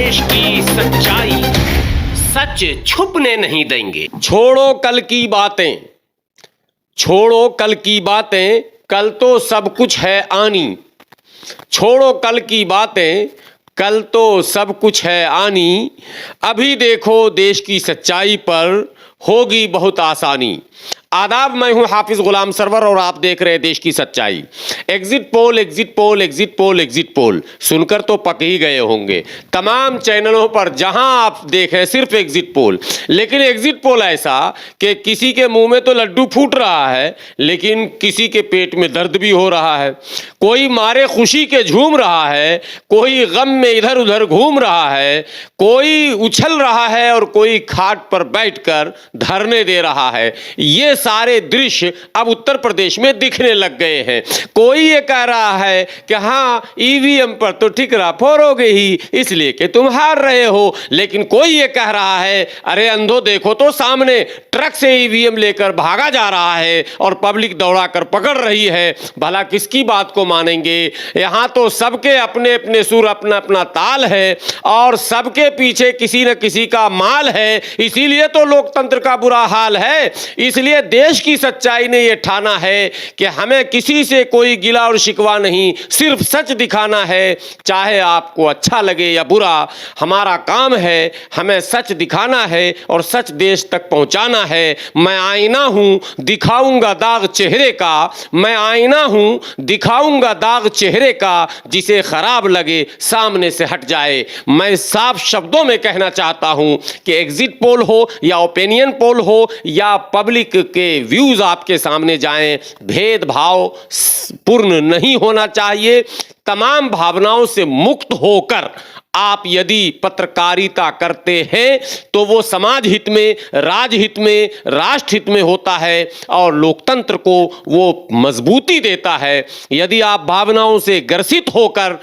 देश की सच्चाई, सच छुपने नहीं देंगे। छोड़ो कल की बातें, छोड़ो कल की बातें, कल तो सब कुछ है आनी। छोड़ो कल की बातें, कल तो सब कुछ है आनी। अभी देखो देश की सच्चाई पर होगी बहुत आसानी। आदाब, मैं हूं हाफिज गुलाम सरवर और आप देख रहे हैं देश की सच्चाई। Exit poll, exit poll, exit poll, exit poll सुनकर तो पक ही गए होंगे। तमाम चैनलों पर जहां आप देखें सिर्फ एग्जिट पोल, लेकिन एग्जिट पोल ऐसा कि किसी के मुंह में तो लड्डू फूट रहा है, लेकिन किसी के पेट में दर्द भी हो रहा है। कोई मारे खुशी के झूम रहा है, कोई गम में इधर उधर घूम रहा है, कोई उछल रहा है और कोई खाट पर बैठकर धरने दे रहा है। ये सारे दृश्य अब उत्तर प्रदेश में दिखने लग गए हैं। कोई ये कह रहा है कि हाँ, ईवीएम पर तो ठिकरा फोड़ोगे ही इसलिए कि तुम हार रहे हो, लेकिन कोई ये कह रहा है अरे अंधो देखो तो सामने ट्रक से ईवीएम लेकर भागा जा रहा है और पब्लिक दौड़ा कर पकड़ रही है। भला किसकी बात को मानेंगे? यहां तो सबके अपने अपने सुर, अपना अपना ताल है और सबके पीछे किसी न किसी का माल है। इसीलिए तो लोकतंत्र का बुरा हाल है। इसलिए देश की सच्चाई ने यह ठाना है कि हमें किसी से कोई गिला और शिकवा नहीं, सिर्फ सच दिखाना है। चाहे आपको अच्छा लगे या बुरा, हमारा काम है, हमें सच दिखाना है और सच देश तक पहुंचाना है। मैं आईना हूं, दिखाऊंगा दाग चेहरे का। मैं आईना हूं, दिखाऊंगा दाग चेहरे का। जिसे खराब लगे सामने से हट जाए। मैं साफ शब्दों में कहना चाहता हूं कि एग्जिट पोल हो या ओपिनियन पोल हो या पब्लिक के व्यूज आपके सामने जाएं, भेदभाव पूर्ण नहीं होना चाहिए। तमाम भावनाओं से मुक्त होकर आप यदि पत्रकारिता करते हैं तो वो समाज हित में, राजहित में, राष्ट्र हित में होता है और लोकतंत्र को वो मजबूती देता है। यदि आप भावनाओं से ग्रसित होकर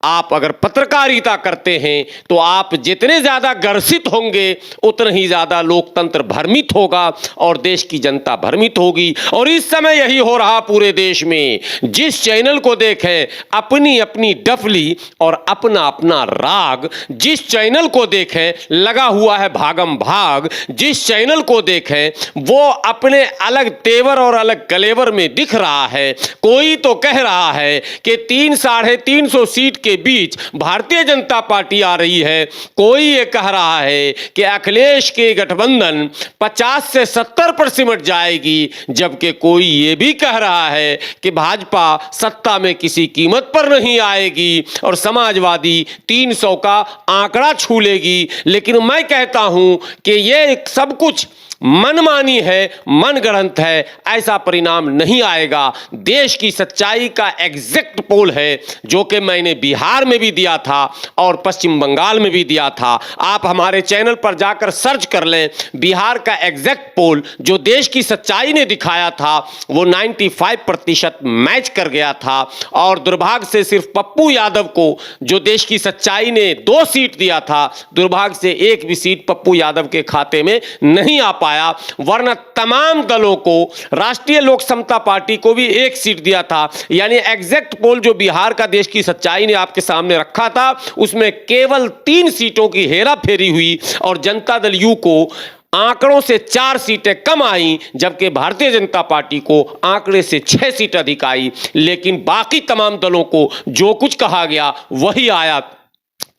आप अगर पत्रकारिता करते हैं तो आप जितने ज्यादा ग्रसित होंगे उतना ही ज्यादा लोकतंत्र भ्रमित होगा और देश की जनता भ्रमित होगी। और इस समय यही हो रहा पूरे देश में। जिस चैनल को देखें अपनी अपनी डफली और अपना अपना राग, जिस चैनल को देखें लगा हुआ है भागम भाग, जिस चैनल को देखें वो अपने अलग तेवर और अलग कलेवर में दिख रहा है। कोई तो कह रहा है कि 300-350 सीट के बीच भारतीय जनता पार्टी आ रही है। कोई ये कह रहा है कि अखिलेश के गठबंधन 50 से 70 पर सिमट जाएगी, जबकि कोई ये भी कह रहा है कि भाजपा सत्ता में किसी कीमत पर नहीं आएगी और समाजवादी 300 का आंकड़ा छू लेगी। लेकिन मैं कहता हूं कि ये सब कुछ मनमानी है, मनगढ़ंत है, ऐसा परिणाम नहीं आएगा। देश की सच्चाई का एग्जैक्ट पोल है जो कि मैंने बिहार में भी दिया था और पश्चिम बंगाल में भी दिया था। आप हमारे चैनल पर जाकर सर्च कर लें। बिहार का एग्जैक्ट पोल जो देश की सच्चाई ने दिखाया था वो 95% मैच कर गया था और दुर्भाग्य से सिर्फ पप्पू यादव को जो देश की सच्चाई ने 2 सीट दिया था, दुर्भाग्य से एक भी सीट पप्पू यादव के खाते में नहीं आ पाया। वरना तमाम दलों को, राष्ट्रीय लोक समता पार्टी को भी 1 सीट दिया था। यानी एग्जैक्ट पोल जो बिहार का देश की सच्चाई ने आपके सामने रखा था उसमें केवल 3 सीटों की हेरा फेरी हुई और जनता दल यू को आंकड़ों से 4 सीटें कम आई, जबकि भारतीय जनता पार्टी को आंकड़े से 6 सीट अधिक आई। लेकिन बाकी तमाम दलों को जो कुछ कहा गया वही आया।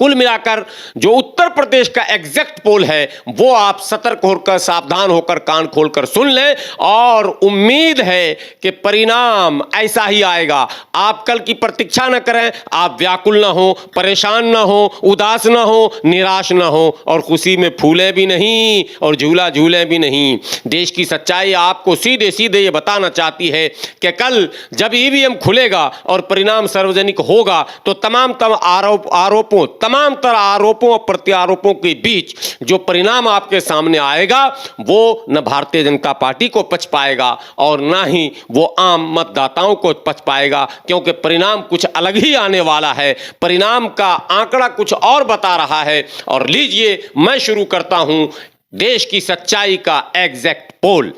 कुल मिलाकर जो उत्तर प्रदेश का एग्जैक्ट पोल है वो आप सतर्क होकर, सावधान होकर, कान खोलकर सुन लें और उम्मीद है कि परिणाम ऐसा ही आएगा। आप कल की प्रतीक्षा न करें, आप व्याकुल ना हो, परेशान ना हो, उदास ना हो, निराश ना हो और खुशी में फूले भी नहीं और झूला झूले भी नहीं। देश की सच्चाई आपको सीधे सीधे ये बताना चाहती है कि कल जब ईवीएम खुलेगा और परिणाम सार्वजनिक होगा तो तमाम तरह आरोपों और प्रत्यारोपों के बीच जो परिणाम आपके सामने आएगा वो न भारतीय जनता पार्टी को पच पाएगा और ना ही वो आम मतदाताओं को पच पाएगा, क्योंकि परिणाम कुछ अलग ही आने वाला है। परिणाम का आंकड़ा कुछ और बता रहा है। और लीजिए मैं शुरू करता हूं देश की सच्चाई का एग्जैक्ट पोल।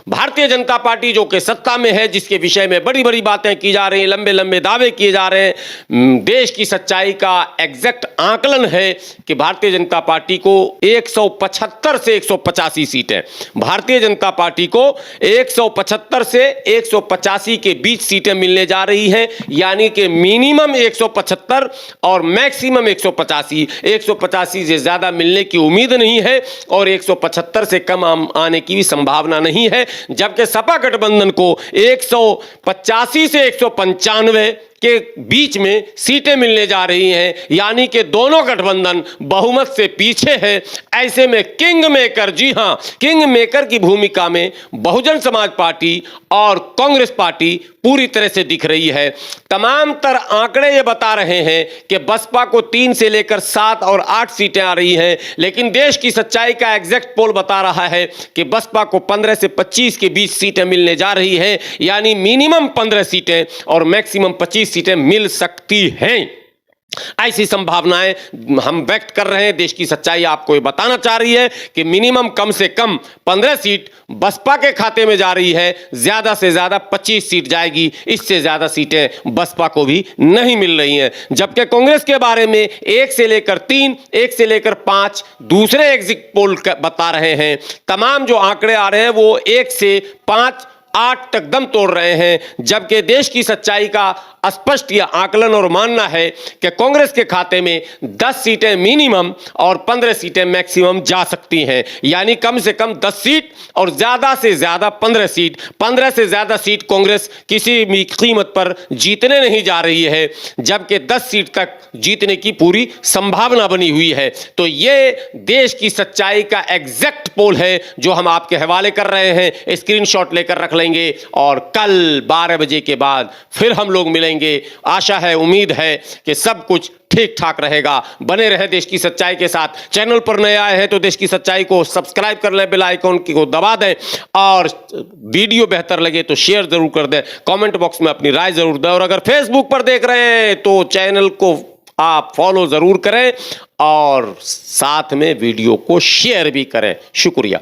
भारतीय जनता पार्टी जो कि सत्ता में है, जिसके विषय में बड़ी बड़ी बातें की जा रही हैं, लंबे लंबे दावे किए जा रहे हैं, देश की सच्चाई का एग्जैक्ट आकलन है कि भारतीय जनता पार्टी को 175 से 185 सीटें, भारतीय जनता पार्टी को 175 से 185 के बीच सीटें मिलने जा रही हैं। यानी कि मिनिमम 175 और मैक्सिमम 185, 185 से ज्यादा मिलने की उम्मीद नहीं है और 175 से कम आने की भी संभावना नहीं है। जबकि सपा गठबंधन को 185 से 195 के बीच में सीटें मिलने जा रही हैं। यानी कि दोनों गठबंधन बहुमत से पीछे है। ऐसे में किंग मेकर, जी हां, किंग मेकर की भूमिका में बहुजन समाज पार्टी और कांग्रेस पार्टी पूरी तरह से दिख रही है। तमाम तर आंकड़े ये बता रहे हैं कि बसपा को 3 से लेकर 7 और 8 सीटें आ रही हैं, लेकिन देश की सच्चाई का एग्जैक्ट पोल बता रहा है कि बसपा को 15 से 25 के बीच सीटें मिलने जा रही हैं। यानी मिनिमम 15 सीटें और मैक्सिमम 25 सीटें मिल सकती हैं। ऐसी संभावनाएं हम व्यक्त कर रहे हैं। देश की सच्चाई आपको ये बताना चाह रही है कि मिनिमम कम से कम 15 सीट बसपा के खाते में जा रही है, ज्यादा से ज्यादा 25 सीट जाएगी, इससे ज्यादा सीटें बसपा को भी नहीं मिल रही हैं। जबकि कांग्रेस के बारे में 1 से लेकर 3, 1 से लेकर 5 दूसरे एग्जिट पोल बता रहे हैं। तमाम जो आंकड़े आ रहे हैं वो 1 से 5, 8 तक दम तोड़ रहे हैं। जबकि देश की सच्चाई का स्पष्ट यह आकलन और मानना है कि कांग्रेस के खाते में 10 सीटें मिनिमम और 15 सीटें मैक्सिमम जा सकती हैं। यानी कम से कम 10 सीट और ज्यादा से ज्यादा 15 सीट, 15 से ज्यादा सीट कांग्रेस किसी भी कीमत पर जीतने नहीं जा रही है, जबकि 10 सीट तक जीतने की पूरी संभावना बनी हुई है। तो यह देश की सच्चाई का एग्जैक्ट पोल है जो हम आपके हवाले कर रहे हैं। स्क्रीनशॉट लेकर रख लेंगे और कल 12 बजे के बाद फिर हम लोग मिलेंगे। आशा है, उम्मीद है कि सब कुछ ठीक ठाक रहेगा। बने रहे देश की सच्चाई के साथ। चैनल पर नए आए हैं तो देश की सच्चाई को सब्सक्राइब कर लें, बेल आइकॉन को दबा दें और वीडियो बेहतर लगे तो शेयर जरूर कर दें। कमेंट बॉक्स में अपनी राय जरूर दें और अगर फेसबुक पर देख रहे हैं तो चैनल को आप फॉलो जरूर करें और साथ में वीडियो को शेयर भी करें। शुक्रिया।